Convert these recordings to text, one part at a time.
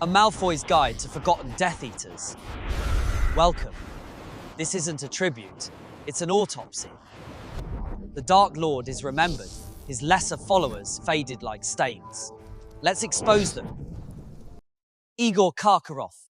A Malfoy's Guide to Forgotten Death Eaters. Welcome. This isn't a tribute, it's an autopsy. The Dark Lord is remembered, his lesser followers faded like stains. Let's expose them. Igor Karkaroff.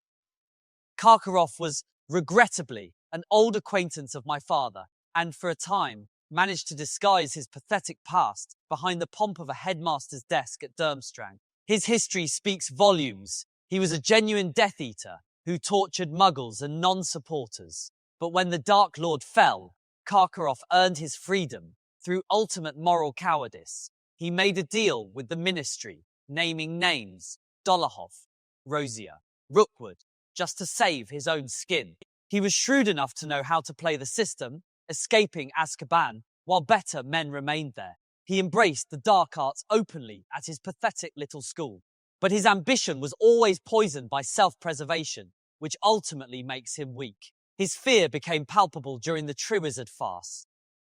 Karkaroff was, regrettably, an old acquaintance of my father, and for a time, managed to disguise his pathetic past behind the pomp of a headmaster's desk at Durmstrang. His history speaks volumes. He was a genuine Death Eater who tortured muggles and non-supporters. But when the Dark Lord fell, Karkaroff earned his freedom through ultimate moral cowardice. He made a deal with the Ministry, naming names, Dolohov, Rosier, Rookwood, just to save his own skin. He was shrewd enough to know how to play the system, escaping Azkaban while better men remained there. He embraced the dark arts openly at his pathetic little school. But his ambition was always poisoned by self-preservation, which ultimately makes him weak. His fear became palpable during the Triwizard farce,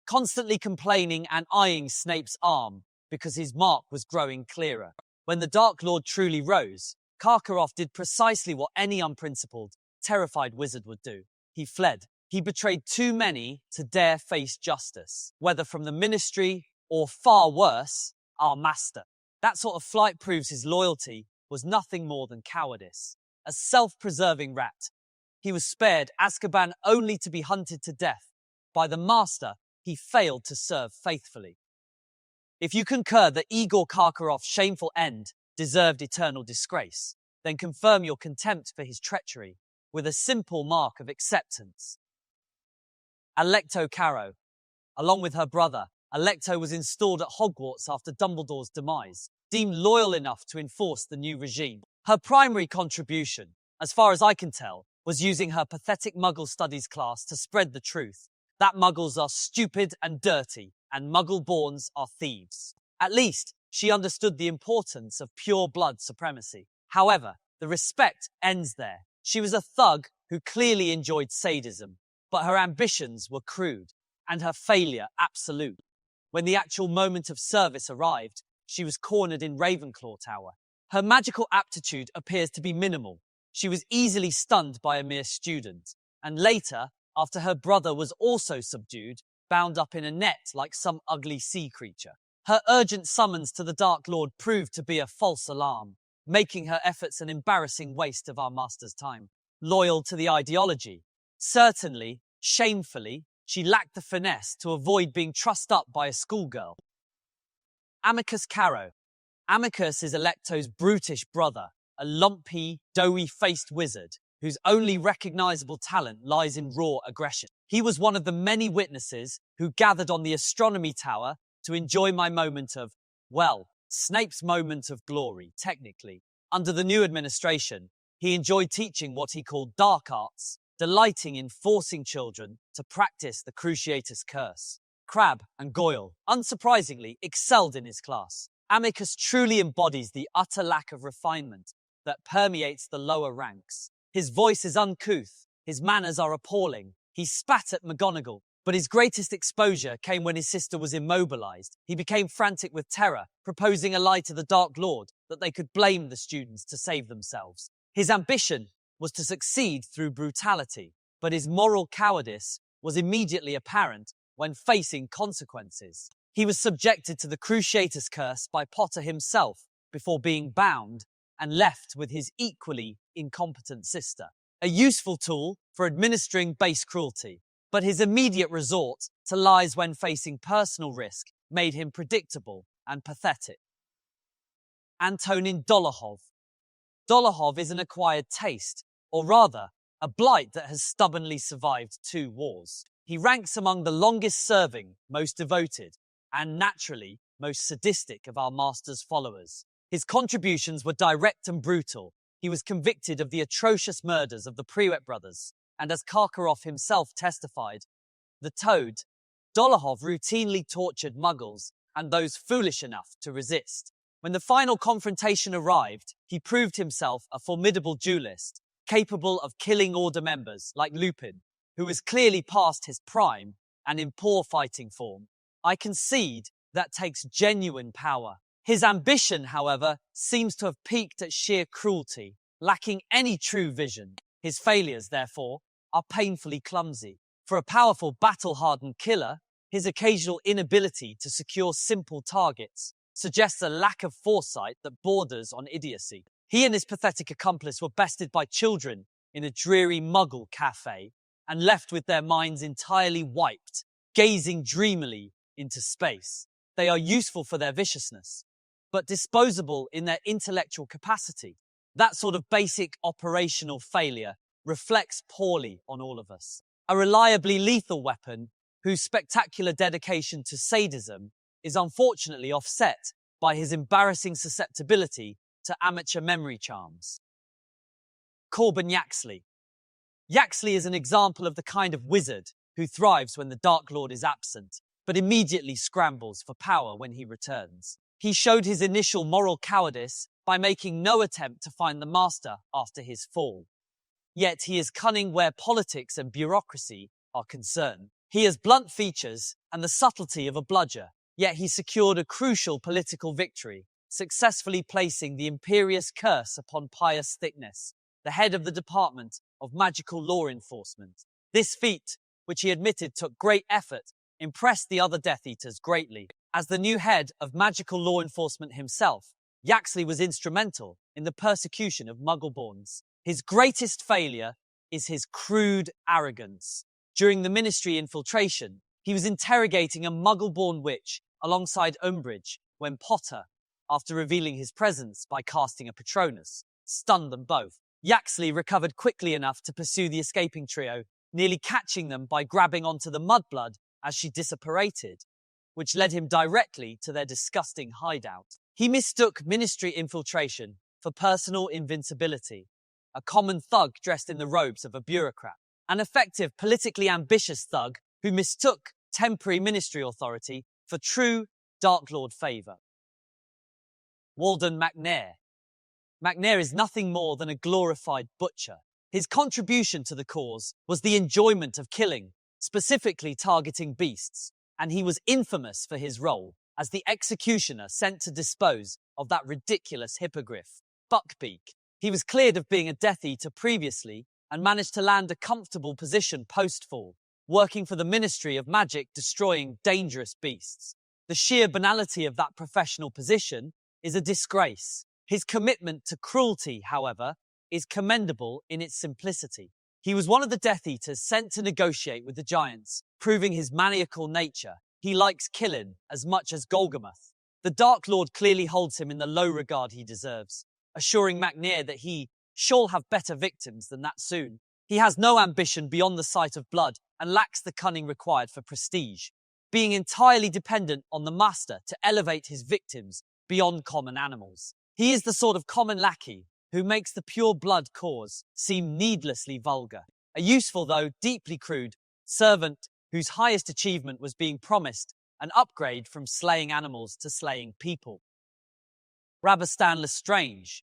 constantly complaining and eyeing Snape's arm because his mark was growing clearer. When the Dark Lord truly rose, Karkaroff did precisely what any unprincipled, terrified wizard would do. He fled. He betrayed too many to dare face justice, whether from the Ministry or, far worse, our master. That sort of flight proves his loyalty was nothing more than cowardice. A self-preserving rat, he was spared Azkaban only to be hunted to death by the master he failed to serve faithfully. If you concur that Igor Karkaroff's shameful end deserved eternal disgrace, then confirm your contempt for his treachery with a simple mark of acceptance. Alecto Carrow. Along with her brother, Alecto was installed at Hogwarts after Dumbledore's demise, deemed loyal enough to enforce the new regime. Her primary contribution, as far as I can tell, was using her pathetic Muggle Studies class to spread the truth, that Muggles are stupid and dirty, and Muggle-borns are thieves. At least, she understood the importance of pure blood supremacy. However, the respect ends there. She was a thug who clearly enjoyed sadism, but her ambitions were crude, and her failure absolute. When the actual moment of service arrived, she was cornered in Ravenclaw Tower. Her magical aptitude appears to be minimal. She was easily stunned by a mere student, and later, after her brother was also subdued, bound up in a net like some ugly sea creature. Her urgent summons to the Dark Lord proved to be a false alarm, making her efforts an embarrassing waste of our master's time. Loyal to the ideology, certainly, shamefully, she lacked the finesse to avoid being trussed up by a schoolgirl. Amycus Carrow. Amycus is Alecto's brutish brother, a lumpy, doughy-faced wizard whose only recognizable talent lies in raw aggression. He was one of the many witnesses who gathered on the astronomy tower to enjoy my moment of, well, Snape's moment of glory, technically. Under the new administration, he enjoyed teaching what he called dark arts, delighting in forcing children to practice the Cruciatus Curse. Crabbe and Goyle, unsurprisingly, excelled in his class. Amycus truly embodies the utter lack of refinement that permeates the lower ranks. His voice is uncouth, his manners are appalling. He spat at McGonagall, but his greatest exposure came when his sister was immobilized. He became frantic with terror, proposing a lie to the Dark Lord that they could blame the students to save themselves. His ambition was to succeed through brutality, but his moral cowardice was immediately apparent when facing consequences. He was subjected to the Cruciatus Curse by Potter himself before being bound and left with his equally incompetent sister, a useful tool for administering base cruelty. But his immediate resort to lies when facing personal risk made him predictable and pathetic. Antonin Dolohov. Dolohov is an acquired taste, or rather, a blight that has stubbornly survived 2 wars. He ranks among the longest-serving, most devoted, and naturally, most sadistic of our master's followers. His contributions were direct and brutal. He was convicted of the atrocious murders of the Prewett brothers, and as Karkaroff himself testified, the Toad, Dolohov routinely tortured muggles and those foolish enough to resist. When the final confrontation arrived, he proved himself a formidable duelist, capable of killing Order members like Lupin, who was clearly past his prime and in poor fighting form. I concede that takes genuine power. His ambition, however, seems to have peaked at sheer cruelty. lacking any true vision. His failures, therefore, are painfully clumsy. For a powerful, battle-hardened killer, his occasional inability to secure simple targets suggests a lack of foresight that borders on idiocy. He and his pathetic accomplice were bested by children in a dreary Muggle cafe and left with their minds entirely wiped, gazing dreamily into space. They are useful for their viciousness, but disposable in their intellectual capacity. That sort of basic operational failure reflects poorly on all of us. A reliably lethal weapon whose spectacular dedication to sadism is unfortunately offset by his embarrassing susceptibility to amateur memory charms. Corban Yaxley. Yaxley is an example of the kind of wizard who thrives when the Dark Lord is absent, but immediately scrambles for power when he returns. He showed his initial moral cowardice by making no attempt to find the master after his fall. Yet he is cunning where politics and bureaucracy are concerned. He has blunt features and the subtlety of a bludger, yet he secured a crucial political victory, successfully placing the imperious curse upon Pius Thicknesse, the head of the Department of Magical Law Enforcement. This feat, which he admitted took great effort, impressed the other Death Eaters greatly. As the new head of Magical Law Enforcement himself, Yaxley was instrumental in the persecution of Muggleborns. His greatest failure is his crude arrogance. During the Ministry infiltration, he was interrogating a Muggleborn witch alongside Umbridge when Potter, after revealing his presence by casting a Patronus, stunned them both. Yaxley recovered quickly enough to pursue the escaping trio, nearly catching them by grabbing onto the mudblood as she disapparated, which led him directly to their disgusting hideout. He mistook Ministry infiltration for personal invincibility, a common thug dressed in the robes of a bureaucrat, an effective, politically ambitious thug who mistook temporary ministry authority for true Dark Lord favour. Walden Macnair. Macnair is nothing more than a glorified butcher. His contribution to the cause was the enjoyment of killing, specifically targeting beasts, and he was infamous for his role as the executioner sent to dispose of that ridiculous hippogriff, Buckbeak. He was cleared of being a Death Eater previously and managed to land a comfortable position post-fall, working for the Ministry of Magic, destroying dangerous beasts. The sheer banality of that professional position is a disgrace. His commitment to cruelty, however, is commendable in its simplicity. He was one of the Death Eaters sent to negotiate with the Giants, proving his maniacal nature. He likes killing as much as Golgotha. The Dark Lord clearly holds him in the low regard he deserves, assuring Macnair that he shall have better victims than that soon. He has no ambition beyond the sight of blood and lacks the cunning required for prestige, being entirely dependent on the master to elevate his victims beyond common animals. He is the sort of common lackey who makes the pure blood cause seem needlessly vulgar. A useful, though deeply crude, servant whose highest achievement was being promised an upgrade from slaying animals to slaying people. Rabastan Lestrange.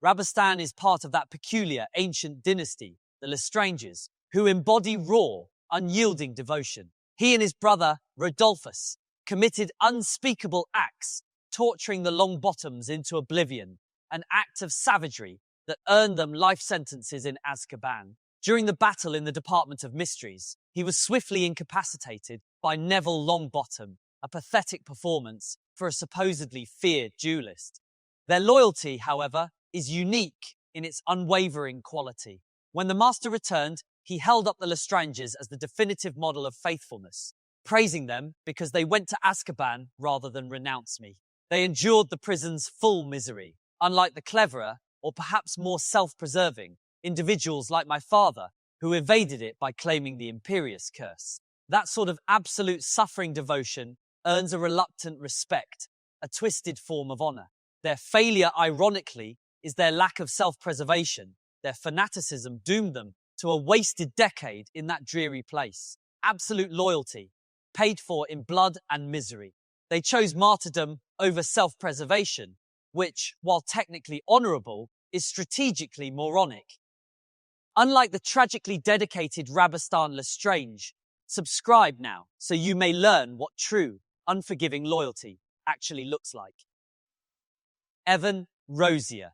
Rabastan is part of that peculiar ancient dynasty, the Lestranges, who embody raw, unyielding devotion. He and his brother, Rodolphus, committed unspeakable acts, torturing the Longbottoms into oblivion, an act of savagery that earned them life sentences in Azkaban. During the battle in the Department of Mysteries, he was swiftly incapacitated by Neville Longbottom, a pathetic performance for a supposedly feared duelist. Their loyalty, however, is unique in its unwavering quality. When the Master returned, he held up the Lestranges as the definitive model of faithfulness, praising them because they went to Azkaban rather than renounce me. They endured the prison's full misery, unlike the cleverer, or perhaps more self-preserving, individuals like my father, who evaded it by claiming the imperious curse. That sort of absolute suffering devotion earns a reluctant respect, a twisted form of honor. Their failure, ironically, is their lack of self-preservation. Their fanaticism doomed them to a wasted decade in that dreary place. Absolute loyalty, paid for in blood and misery. They chose martyrdom over self-preservation, which, while technically honorable, is strategically moronic. Unlike the tragically dedicated Rabastan Lestrange, subscribe now so you may learn what true, unforgiving loyalty actually looks like. Evan Rosier.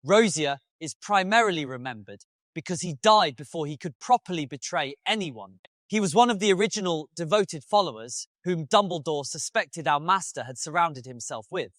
Rosier is primarily remembered because he died before he could properly betray anyone. He was one of the original devoted followers whom Dumbledore suspected our master had surrounded himself with,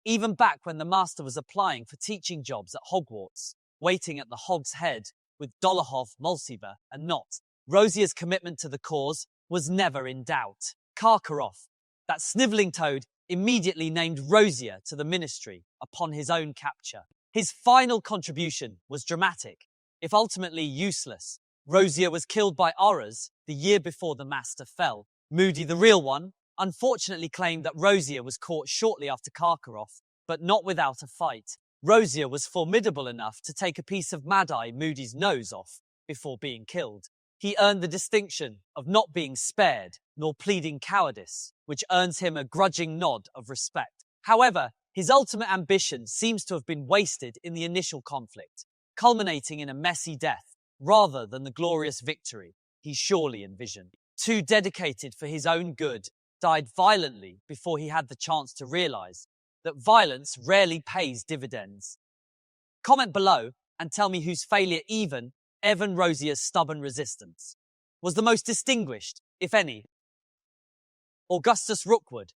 even back when the master was applying for teaching jobs at Hogwarts, waiting at the Hog's Head with Dolohov, Mulciber, and Nott. Rosier's commitment to the cause was never in doubt. Karkaroff, that snivelling toad, immediately named Rosier to the ministry upon his own capture. His final contribution was dramatic, if ultimately useless. Rosier was killed by Aurors the year before the master fell. Moody, the real one, unfortunately claimed that Rosier was caught shortly after Karkaroff, but not without a fight. Rosier was formidable enough to take a piece of Mad-Eye Moody's nose off before being killed. He earned the distinction of not being spared nor pleading cowardice, which earns him a grudging nod of respect. However, his ultimate ambition seems to have been wasted in the initial conflict, culminating in a messy death rather than the glorious victory he surely envisioned. Too dedicated for his own good, died violently before he had the chance to realize that violence rarely pays dividends. Comment below and tell me whose failure, even Evan Rosier's stubborn resistance, was the most distinguished, if any. Augustus Rookwood.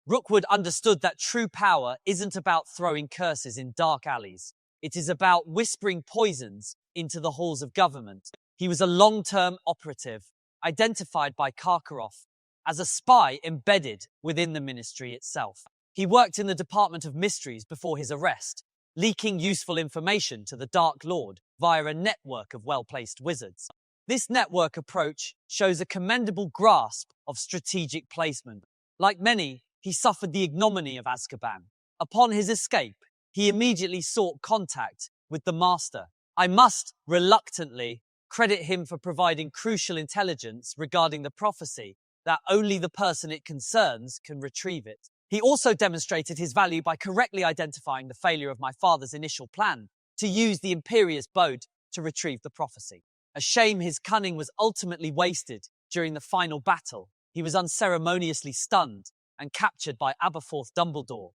Rookwood understood that true power isn't about throwing curses in dark alleys. It is about whispering poisons into the halls of government. He was a long-term operative, identified by Karkaroff as a spy embedded within the ministry itself. He worked in the Department of Mysteries before his arrest, leaking useful information to the Dark Lord via a network of well-placed wizards. This network approach shows a commendable grasp of strategic placement. Like many, he suffered the ignominy of Azkaban. Upon his escape, he immediately sought contact with the Master. I must reluctantly credit him for providing crucial intelligence regarding the prophecy that only the person it concerns can retrieve it. He also demonstrated his value by correctly identifying the failure of my father's initial plan to use the Imperious Bode to retrieve the prophecy. A shame his cunning was ultimately wasted during the final battle. He was unceremoniously stunned and captured by Aberforth Dumbledore,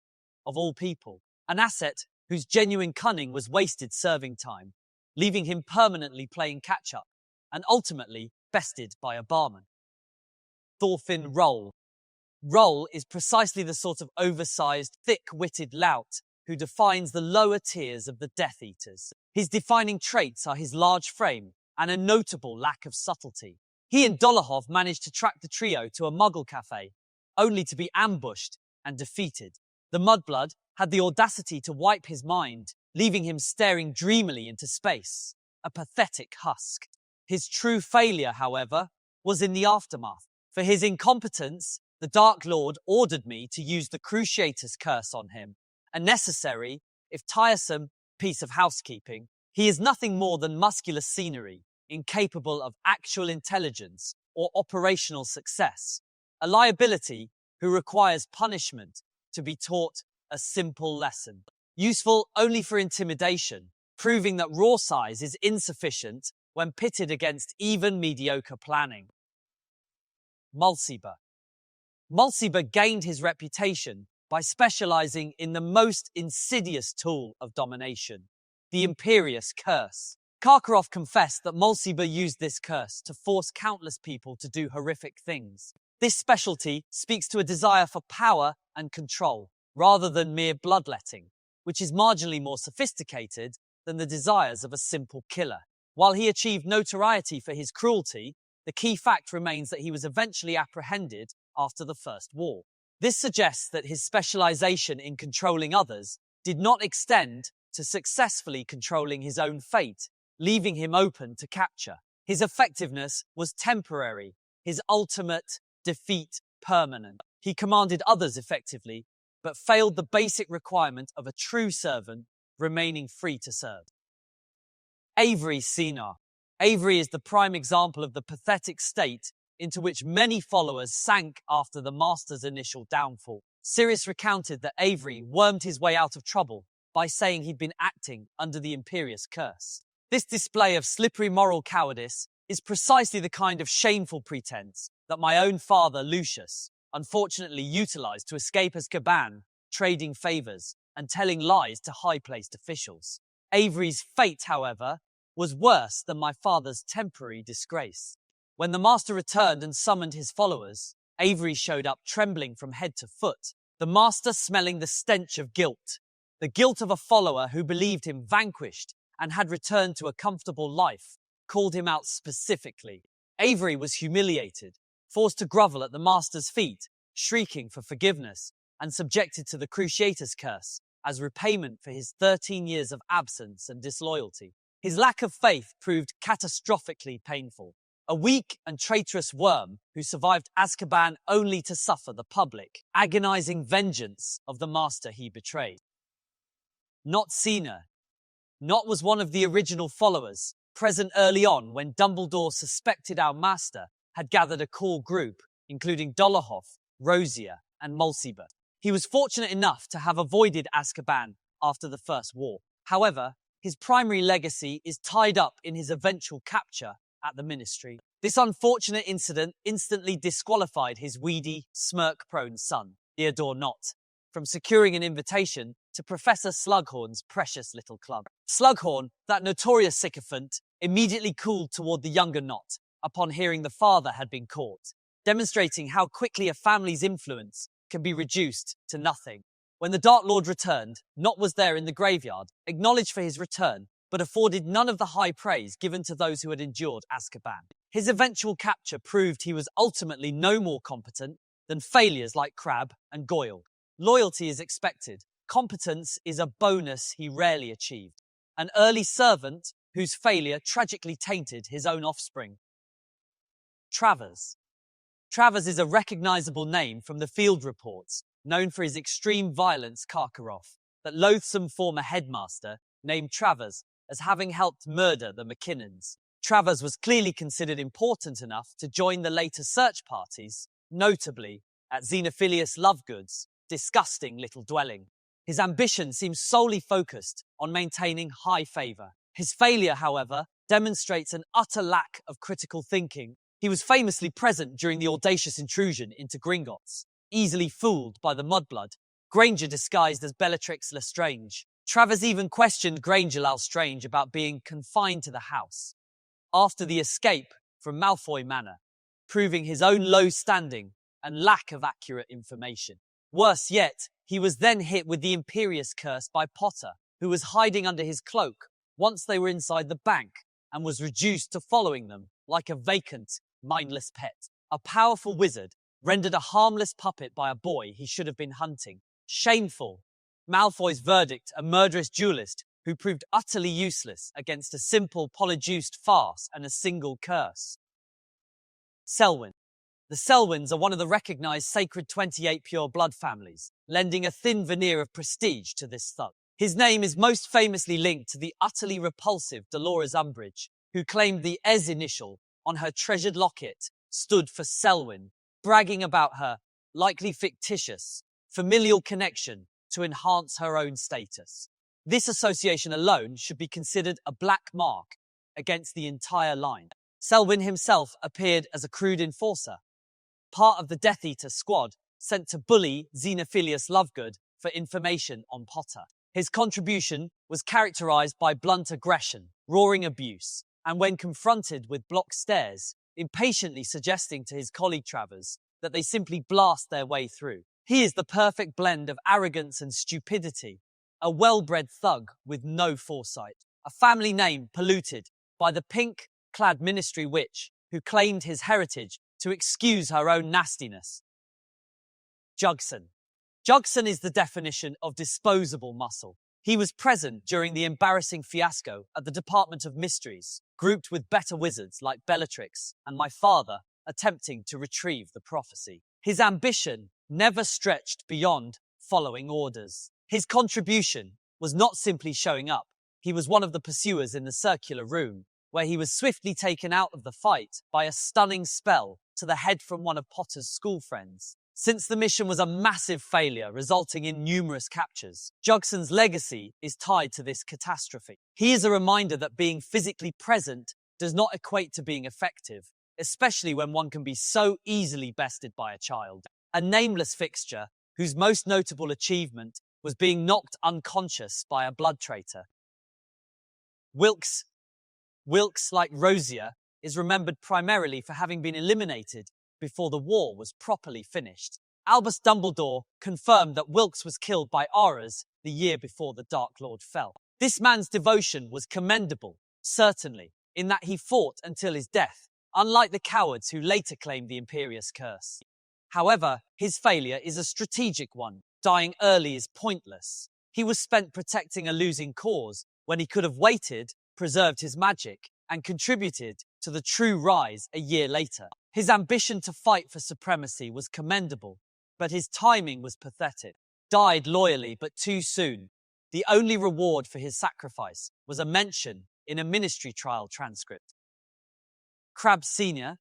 of all people, an asset whose genuine cunning was wasted serving time, leaving him permanently playing catch-up and ultimately bested by a barman. Thorfinn Rowle. Rowle is precisely the sort of oversized, thick-witted lout who defines the lower tiers of the Death Eaters. His defining traits are his large frame and a notable lack of subtlety. He and Dolohov managed to track the trio to a Muggle cafe, only to be ambushed and defeated. The Mudblood had the audacity to wipe his mind, leaving him staring dreamily into space, a pathetic husk. His true failure, however, was in the aftermath. For his incompetence, the Dark Lord ordered me to use the Cruciator's curse on him, a necessary, if tiresome, piece of housekeeping. He is nothing more than muscular scenery, incapable of actual intelligence or operational success, a liability who requires punishment to be taught a simple lesson. Useful only for intimidation, proving that raw size is insufficient when pitted against even mediocre planning. Mulciber. Mulciber gained his reputation by specializing in the most insidious tool of domination, the Imperious Curse. Karkaroff confessed that Mulciber used this curse to force countless people to do horrific things. This specialty speaks to a desire for power and control, rather than mere bloodletting, which is marginally more sophisticated than the desires of a simple killer. While he achieved notoriety for his cruelty, the key fact remains that he was eventually apprehended after the First War. This suggests that his specialization in controlling others did not extend to successfully controlling his own fate, leaving him open to capture. His effectiveness was temporary, his ultimate defeat permanent. He commanded others effectively, but failed the basic requirement of a true servant remaining free to serve. Avery Sr. Avery is the prime example of the pathetic state into which many followers sank after the Master's initial downfall. Sirius recounted that Avery wormed his way out of trouble by saying he'd been acting under the Imperious Curse. This display of slippery moral cowardice is precisely the kind of shameful pretense that my own father, Lucius, unfortunately utilized to escape Azkaban, trading favors and telling lies to high-placed officials. Avery's fate, however, was worse than my father's temporary disgrace. When the master returned and summoned his followers, Avery showed up trembling from head to foot, the master smelling the stench of guilt. The guilt of a follower who believed him vanquished and had returned to a comfortable life called him out specifically. Avery was humiliated, forced to grovel at the master's feet, shrieking for forgiveness, and subjected to the Cruciatus curse as repayment for his 13 years of absence and disloyalty. His lack of faith proved catastrophically painful. A weak and traitorous worm who survived Azkaban only to suffer the public, agonizing vengeance of the master he betrayed. Nott Sr. Nott was one of the original followers, present early on when Dumbledore suspected our master had gathered a core group, including Dolohov, Rosier, and Mulciber. He was fortunate enough to have avoided Azkaban after the First War. However, his primary legacy is tied up in his eventual capture at the Ministry. This unfortunate incident instantly disqualified his weedy, smirk-prone son, Theodore Nott, from securing an invitation to Professor Slughorn's precious little club. Slughorn, that notorious sycophant, immediately cooled toward the younger Nott upon hearing the father had been caught, demonstrating how quickly a family's influence can be reduced to nothing. When the Dark Lord returned, Nott was there in the graveyard, acknowledged for his return, but afforded none of the high praise given to those who had endured Azkaban. His eventual capture proved he was ultimately no more competent than failures like Crabbe and Goyle. Loyalty is expected. Competence is a bonus he rarely achieved. An early servant whose failure tragically tainted his own offspring. Travers. Travers is a recognizable name from the field reports, known for his extreme violence. Karkaroff, that loathsome former headmaster, named Travers as having helped murder the McKinnons. Travers was clearly considered important enough to join the later search parties, notably at Xenophilius Lovegood's disgusting little dwelling. His ambition seems solely focused on maintaining high favor. His failure, however, demonstrates an utter lack of critical thinking. He was famously present during the audacious intrusion into Gringotts, easily fooled by the mudblood, Granger disguised as Bellatrix Lestrange. Travers even questioned Granger Lestrange about being confined to the house after the escape from Malfoy Manor, proving his own low standing and lack of accurate information. Worse yet, he was then hit with the Imperious Curse by Potter, who was hiding under his cloak once they were inside the bank and was reduced to following them like a vacant, mindless pet. A powerful wizard rendered a harmless puppet by a boy he should have been hunting. Shameful. Malfoy's verdict, a murderous duelist who proved utterly useless against a simple polyjuiced farce and a single curse. Selwyn. The Selwyns are one of the recognized sacred 28 pure blood families, lending a thin veneer of prestige to this thug. His name is most famously linked to the utterly repulsive Dolores Umbridge, who claimed the S initial on her treasured locket stood for Selwyn, bragging about her likely fictitious familial connection to enhance her own status. This association alone should be considered a black mark against the entire line. Selwyn himself appeared as a crude enforcer, part of the Death Eater squad sent to bully Xenophilius Lovegood for information on Potter. His contribution was characterized by blunt aggression, roaring abuse, and when confronted with blocked stares, impatiently suggesting to his colleague Travers that they simply blast their way through. He is the perfect blend of arrogance and stupidity, a well-bred thug with no foresight, a family name polluted by the pink-clad ministry witch who claimed his heritage to excuse her own nastiness. Jugson. Jugson is the definition of disposable muscle. He was present during the embarrassing fiasco at the Department of Mysteries, grouped with better wizards like Bellatrix and my father attempting to retrieve the prophecy. His ambition never stretched beyond following orders. His contribution was not simply showing up. He was one of the pursuers in the circular room, where he was swiftly taken out of the fight by a stunning spell to the head from one of Potter's school friends. Since the mission was a massive failure, resulting in numerous captures, Jugson's legacy is tied to this catastrophe. He is a reminder that being physically present does not equate to being effective, especially when one can be so easily bested by a child. A nameless fixture, whose most notable achievement was being knocked unconscious by a blood traitor. Wilkes, like Rosier, is remembered primarily for having been eliminated before the war was properly finished. Albus Dumbledore confirmed that Wilkes was killed by Aurors the year before the Dark Lord fell. This man's devotion was commendable, certainly, in that he fought until his death, unlike the cowards who later claimed the Imperius Curse. However, his failure is a strategic one. Dying early is pointless. He was spent protecting a losing cause when he could have waited, preserved his magic, and contributed to the true rise a year later. His ambition to fight for supremacy was commendable, but his timing was pathetic. Died loyally but too soon. The only reward for his sacrifice was a mention in a ministry trial transcript. Crabbe Sr,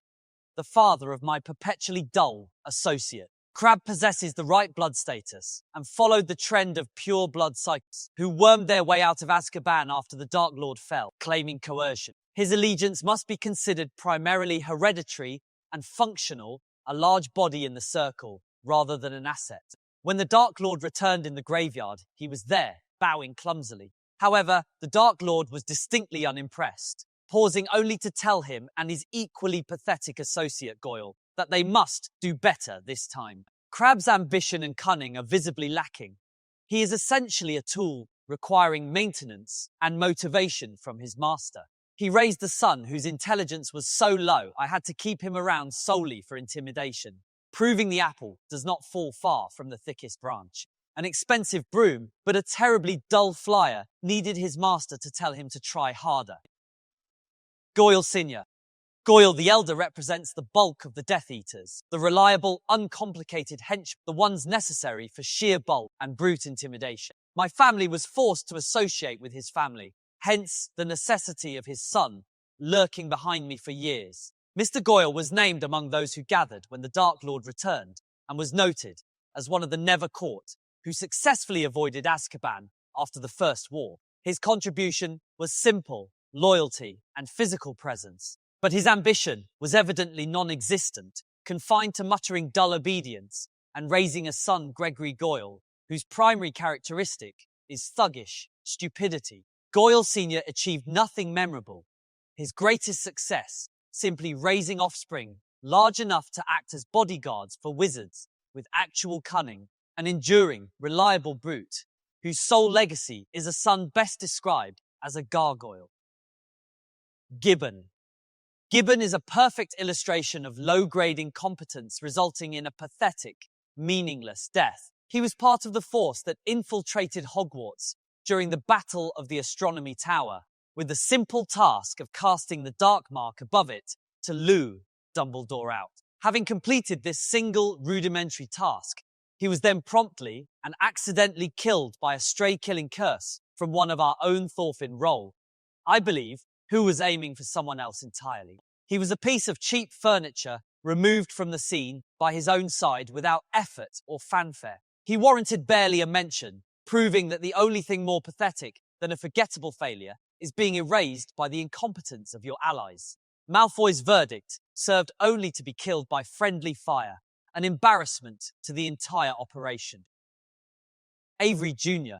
the father of my perpetually dull associate. Crabbe possesses the right blood status and followed the trend of pure blood psychos who wormed their way out of Azkaban after the Dark Lord fell, claiming coercion. His allegiance must be considered primarily hereditary and functional, a large body in the circle, rather than an asset. When the Dark Lord returned in the graveyard, he was there, bowing clumsily. However, the Dark Lord was distinctly unimpressed, pausing only to tell him and his equally pathetic associate Goyle that they must do better this time. Crabbe's ambition and cunning are visibly lacking. He is essentially a tool requiring maintenance and motivation from his master. He raised a son whose intelligence was so low I had to keep him around solely for intimidation. Proving the apple does not fall far from the thickest branch. An expensive broom, but a terribly dull flyer, needed his master to tell him to try harder. Goyle Sr. Goyle the Elder represents the bulk of the Death Eaters, the reliable, uncomplicated henchmen, the ones necessary for sheer bulk and brute intimidation. My family was forced to associate with his family, hence the necessity of his son lurking behind me for years. Mr. Goyle was named among those who gathered when the Dark Lord returned and was noted as one of the never caught who successfully avoided Azkaban after the First War. His contribution was simple, loyalty and physical presence. But his ambition was evidently non-existent, confined to muttering dull obedience and raising a son, Gregory Goyle, whose primary characteristic is thuggish stupidity. Goyle Sr. achieved nothing memorable. His greatest success, simply raising offspring large enough to act as bodyguards for wizards with actual cunning, an enduring, reliable brute, whose sole legacy is a son best described as a gargoyle. Gibbon. Gibbon is a perfect illustration of low-grade incompetence resulting in a pathetic, meaningless death. He was part of the force that infiltrated Hogwarts during the Battle of the Astronomy Tower, with the simple task of casting the dark mark above it to lure Dumbledore out. Having completed this single rudimentary task, he was then promptly and accidentally killed by a stray killing curse from one of our own Thorfinn Rowle, I believe, who was aiming for someone else entirely. He was a piece of cheap furniture removed from the scene by his own side without effort or fanfare. He warranted barely a mention, proving that the only thing more pathetic than a forgettable failure is being erased by the incompetence of your allies. Malfoy's verdict served only to be killed by friendly fire, an embarrassment to the entire operation. Avery Jr.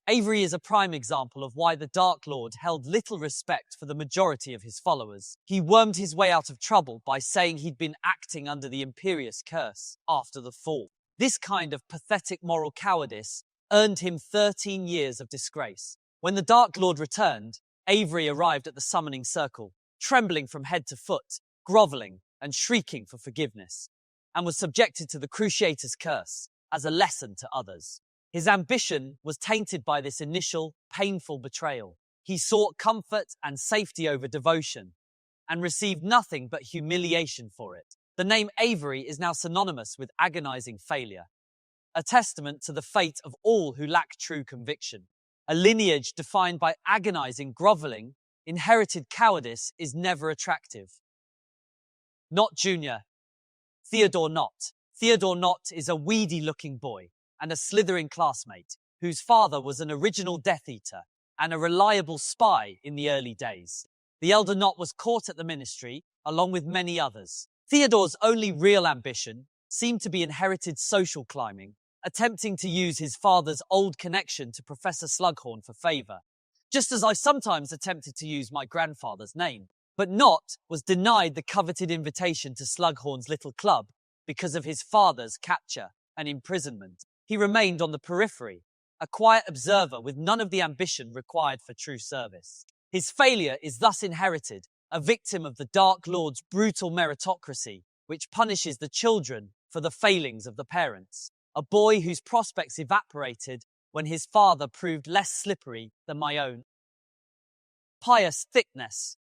Avery is a prime example of why the Dark Lord held little respect for the majority of his followers. He wormed his way out of trouble by saying he'd been acting under the Imperius Curse after the fall. This kind of pathetic moral cowardice earned him 13 years of disgrace. When the Dark Lord returned, Avery arrived at the summoning circle, trembling from head to foot, groveling and shrieking for forgiveness, and was subjected to the Cruciator's Curse as a lesson to others. His ambition was tainted by this initial, painful betrayal. He sought comfort and safety over devotion, and received nothing but humiliation for it. The name Avery is now synonymous with agonizing failure, a testament to the fate of all who lack true conviction. A lineage defined by agonizing groveling, inherited cowardice is never attractive. Nott Jr. Theodore Nott. Theodore Nott is a weedy-looking boy and a Slytherin classmate whose father was an original Death Eater and a reliable spy in the early days. The elder Nott was caught at the ministry, along with many others. Theodore's only real ambition seemed to be inherited social climbing, attempting to use his father's old connection to Professor Slughorn for favour, just as I sometimes attempted to use my grandfather's name. But Nott was denied the coveted invitation to Slughorn's little club because of his father's capture and imprisonment. He remained on the periphery, a quiet observer with none of the ambition required for true service. His failure is thus inherited, a victim of the Dark Lord's brutal meritocracy, which punishes the children for the failings of the parents. A boy whose prospects evaporated when his father proved less slippery than my own. Pius Thicknesse.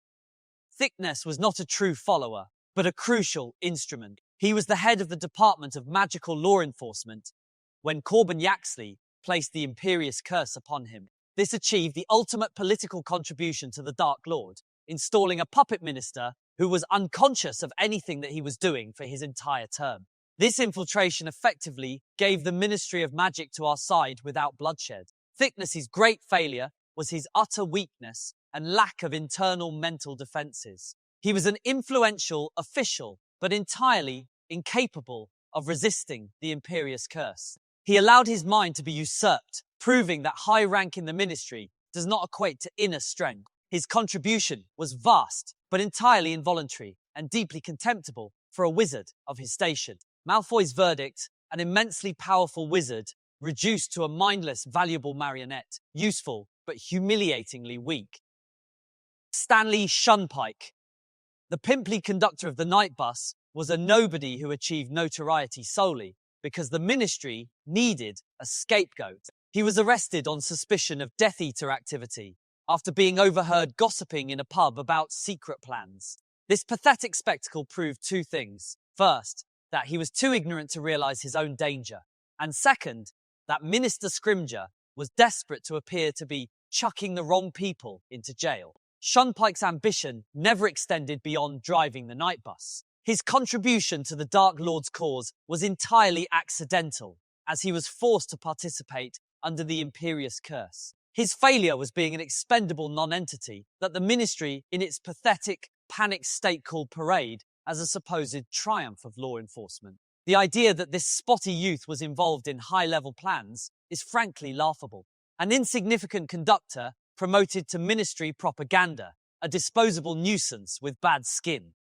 Thicknesse was not a true follower, but a crucial instrument. He was the head of the Department of Magical Law Enforcement when Corban Yaxley placed the Imperious Curse upon him. This achieved the ultimate political contribution to the Dark Lord, installing a puppet minister who was unconscious of anything that he was doing for his entire term. This infiltration effectively gave the Ministry of Magic to our side without bloodshed. Thicknesse's great failure was his utter weakness and lack of internal mental defenses. He was an influential official, but entirely incapable of resisting the Imperious Curse. He allowed his mind to be usurped, proving that high rank in the ministry does not equate to inner strength. His contribution was vast, but entirely involuntary and deeply contemptible for a wizard of his station. Malfoy's verdict, an immensely powerful wizard, reduced to a mindless, valuable marionette, useful but humiliatingly weak. Stanley Shunpike. The pimply conductor of the night bus was a nobody who achieved notoriety solely because the ministry needed a scapegoat. He was arrested on suspicion of Death Eater activity after being overheard gossiping in a pub about secret plans. This pathetic spectacle proved two things. First, that he was too ignorant to realise his own danger, and second, that Minister Scrimger was desperate to appear to be chucking the wrong people into jail. Shunpike's ambition never extended beyond driving the night bus. His contribution to the Dark Lord's cause was entirely accidental, as he was forced to participate under the Imperious Curse. His failure was being an expendable non-entity that the Ministry, in its pathetic, panicked state called Parade, as a supposed triumph of law enforcement. The idea that this spotty youth was involved in high-level plans is frankly laughable. An insignificant conductor promoted to ministry propaganda, a disposable nuisance with bad skin.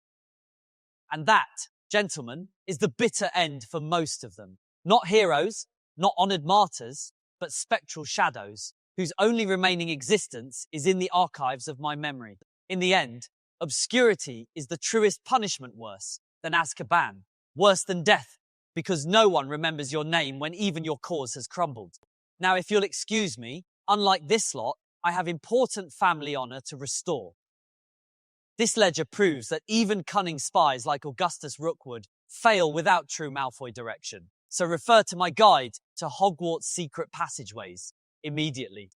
And that, gentlemen, is the bitter end for most of them. Not heroes, not honoured martyrs, but spectral shadows, whose only remaining existence is in the archives of my memory. In the end, obscurity is the truest punishment, worse than Azkaban, worse than death, because no one remembers your name when even your cause has crumbled. Now, if you'll excuse me, unlike this lot, I have important family honour to restore. This ledger proves that even cunning spies like Augustus Rookwood fail without true Malfoy direction, so refer to my guide to Hogwarts secret passageways immediately.